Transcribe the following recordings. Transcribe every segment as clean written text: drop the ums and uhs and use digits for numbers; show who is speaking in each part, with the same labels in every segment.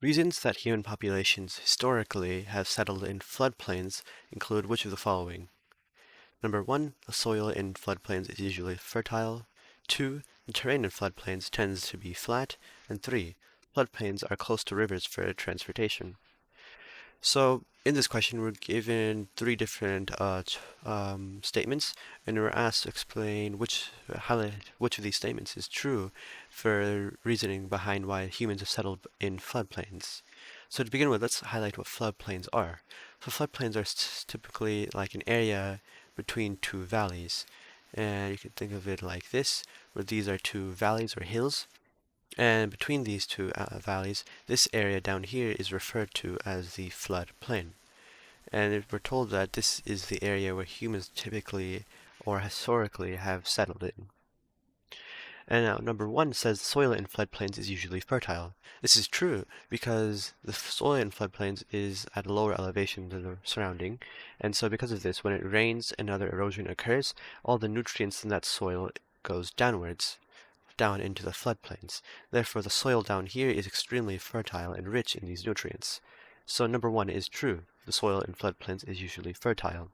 Speaker 1: Reasons that human populations historically have settled in floodplains include which of the following? Number 1, the soil in floodplains is usually fertile. 2, the terrain in floodplains tends to be flat. And 3, floodplains are close to rivers for transportation. So in this question, we're given three different statements, and we're asked to explain highlight which of these statements is true for reasoning behind why humans have settled in floodplains. So to begin with, let's highlight what floodplains are. So floodplains are typically like an area between two valleys, and you can think of it like this, where these are two valleys or hills. And between these two valleys, this area down here is referred to as the flood plain. And we're told that this is the area where humans typically or historically have settled in. And now, number 1 says the soil in floodplains is usually fertile. This is true because the soil in floodplains is at a lower elevation than the surrounding, and so because of this, when it rains and other erosion occurs, all the nutrients in that soil goes downwards, down into the floodplains. Therefore, the soil down here is extremely fertile and rich in these nutrients. So number 1 is true. The soil in floodplains is usually fertile.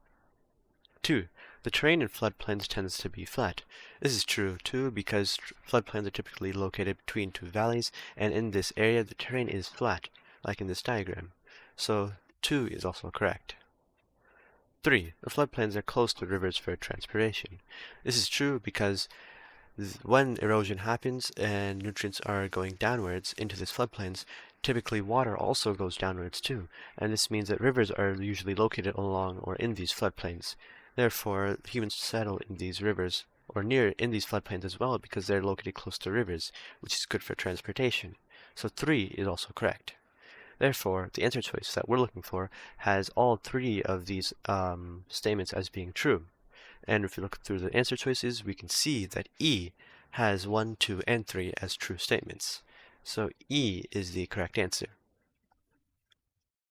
Speaker 1: 2. The terrain in floodplains tends to be flat. This is true, too, because floodplains are typically located between two valleys, and in this area the terrain is flat, like in this diagram. So 2 is also correct. 3. The floodplains are close to rivers for transpiration. This is true because when erosion happens and nutrients are going downwards into these floodplains, typically water also goes downwards too, and this means that rivers are usually located along or in these floodplains. Therefore, humans settle in these rivers or near in these floodplains as well because they're located close to rivers, which is good for transportation. So 3 is also correct. Therefore, the answer choice that we're looking for has all three of these statements as being true. And if you look through the answer choices, we can see that E has 1, 2, and 3 as true statements. So E is the correct answer.